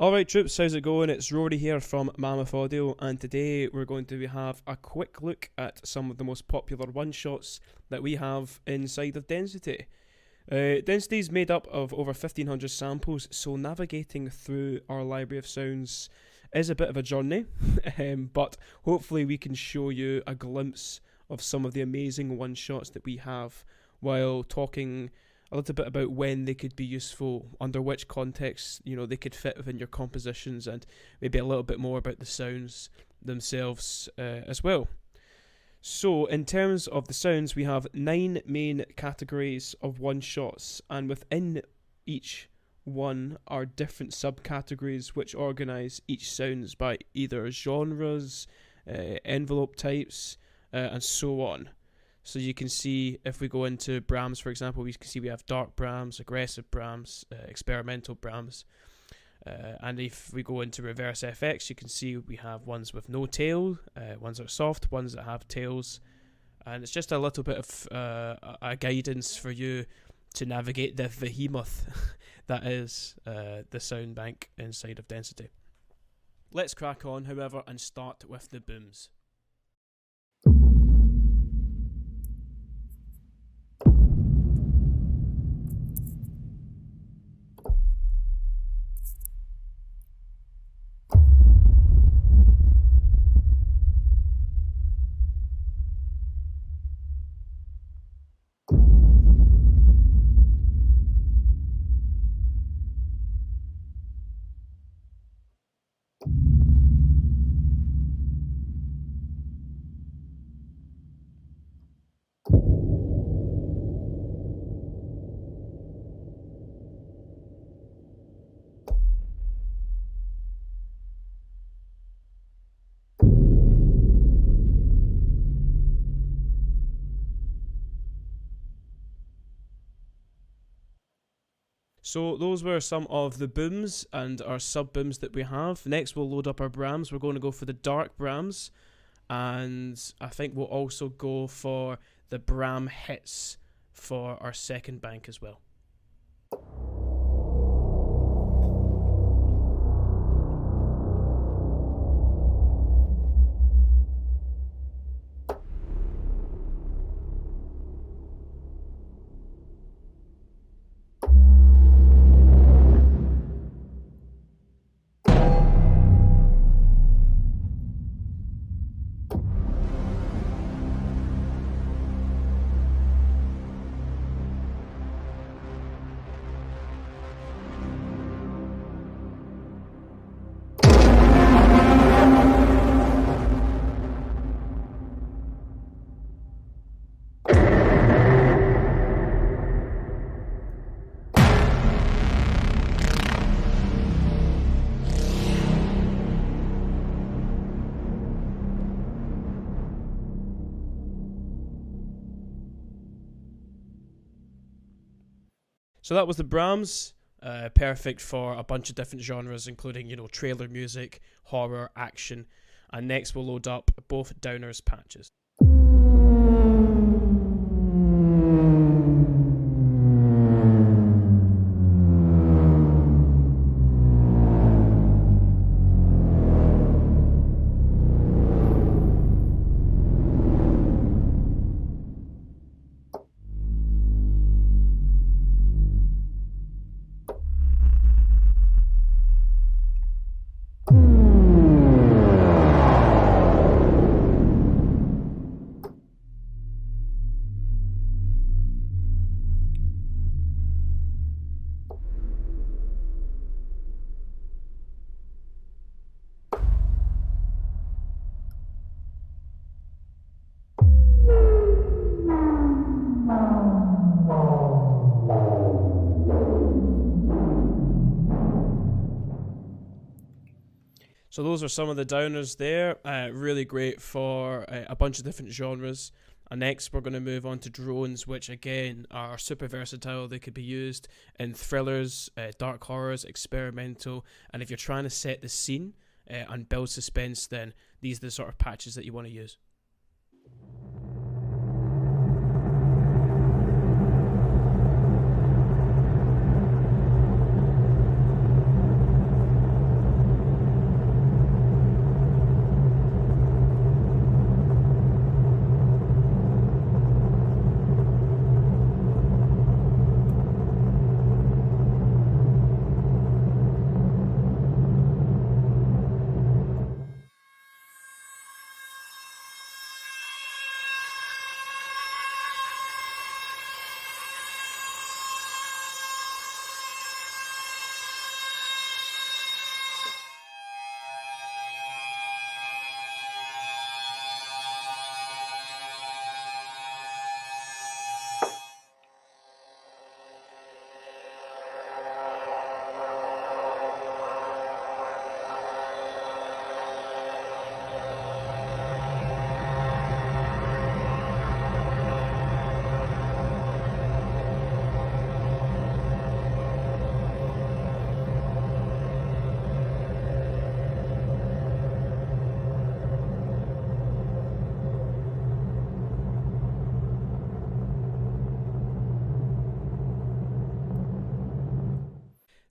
Alright troops, how's it going? It's Rory here from Mammoth Audio, and today we're going to have a quick look at some of the most popular one-shots that we have inside of Density. Density is made up of over 1500 samples, so navigating through our library of sounds is a bit of a journey, but hopefully we can show you a glimpse of some of the amazing one-shots that we have while talking a little bit about when they could be useful, under which context, they could fit within your compositions, and maybe a little bit more about the sounds themselves as well. So, in terms of the sounds, we have 9 main categories of one-shots, and within each one are different subcategories which organise each sounds by either genres, envelope types, and so on. So you can see, if we go into Brahms, for example, we can see we have dark Brahms, aggressive Brahms, experimental Brahms. And if we go into reverse FX, you can see we have ones with no tail, ones that are soft, ones that have tails. And it's just a little bit of a guidance for you to navigate the behemoth that is the sound bank inside of Density. Let's crack on, however, and start with the booms. So those were some of the booms and our sub-booms that we have. Next we'll load up our Brahms. We're going to go for the dark Brahms, and I think we'll also go for the Brahm hits for our second bank as well. So that was the Brahms, perfect for a bunch of different genres, including, trailer music, horror, action. And next we'll load up both Downers patches. So those are some of the Downers there, really great for a bunch of different genres. And next we're going to move on to drones, which again are super versatile. They could be used in thrillers, dark horrors, experimental, and if you're trying to set the scene and build suspense, then these are the sort of patches that you want to use.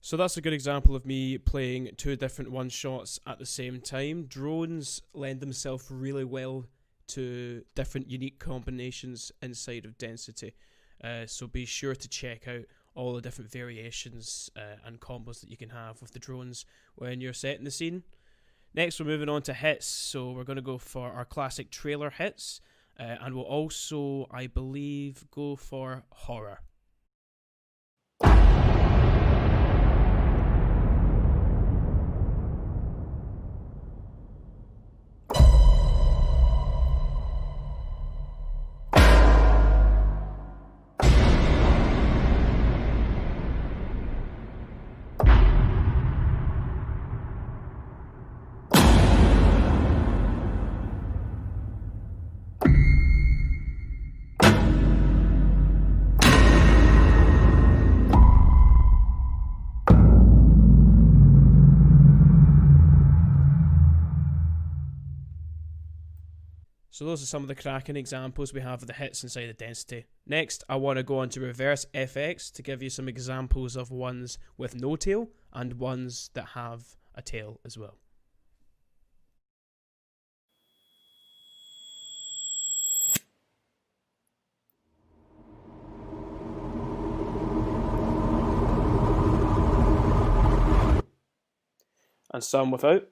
So that's a good example of me playing two different one-shots at the same time. Drones lend themselves really well to different unique combinations inside of Density. So be sure to check out all the different variations and combos that you can have with the drones when you're setting the scene. Next, we're moving on to hits. So we're going to go for our classic trailer hits. And we'll also, I believe, go for horror. So those are some of the cracking examples we have of the hits inside the Density. Next, I want to go on to Reverse FX to give you some examples of ones with no tail and ones that have a tail as well. And some without.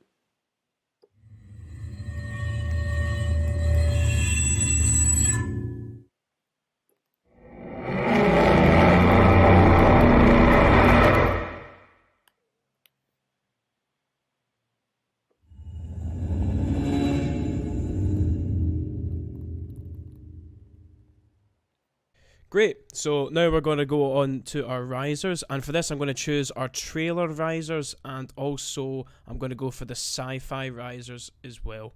Great, so now we're going to go on to our risers, and for this I'm going to choose our trailer risers, and also I'm going to go for the sci-fi risers as well.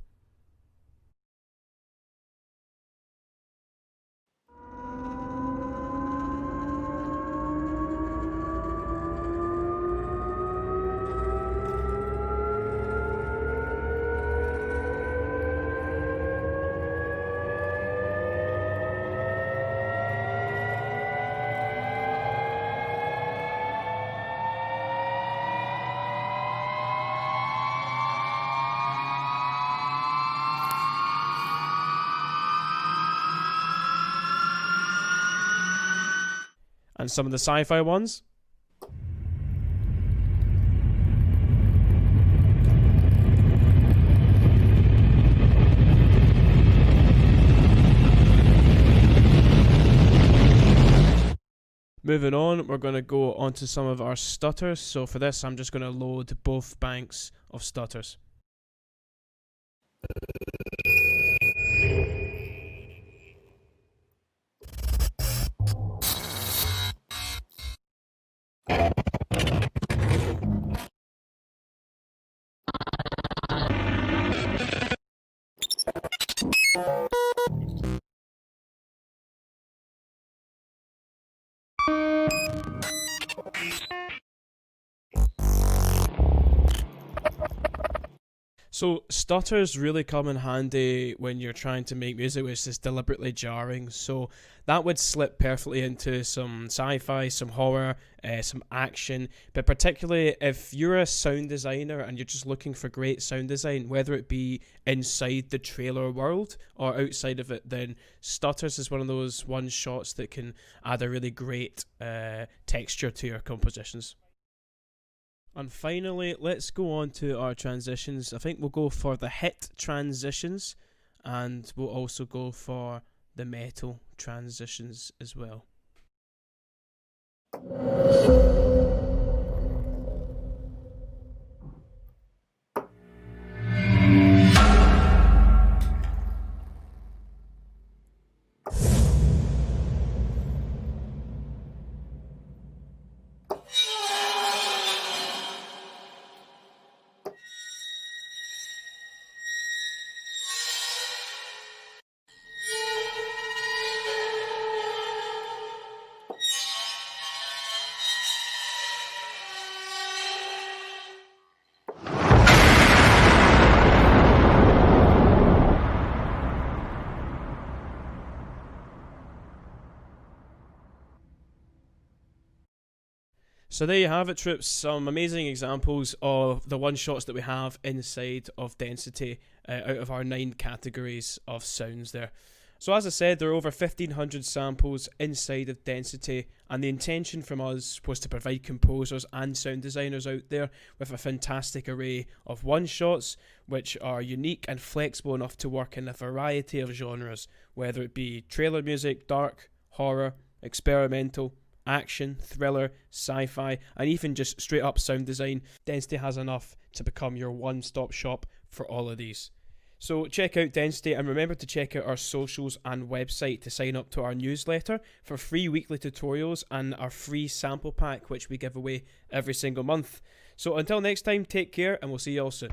And some of the sci-fi ones. Moving on, we're going to go on to some of our stutters. So for this, I'm just going to load both banks of stutters. So stutters really come in handy when you're trying to make music which is deliberately jarring. So that would slip perfectly into some sci-fi, some horror, some action. But particularly if you're a sound designer and you're just looking for great sound design, whether it be inside the trailer world or outside of it, then stutters is one of those one shots that can add a really great texture to your compositions. And finally, let's go on to our transitions. I think we'll go for the hit transitions, and we'll also go for the metal transitions as well. So there you have it, troops. Some amazing examples of the one-shots that we have inside of Density out of our 9 categories of sounds there. So as I said, there are over 1,500 samples inside of Density, and the intention from us was to provide composers and sound designers out there with a fantastic array of one-shots which are unique and flexible enough to work in a variety of genres, whether it be trailer music, dark, horror, experimental, action, thriller, sci-fi, and even just straight up sound design. Density has enough to become your one-stop shop for all of these. So check out Density, and remember to check out our socials and website to sign up to our newsletter for free weekly tutorials and our free sample pack which we give away every single month. So until next time, take care and we'll see you all soon.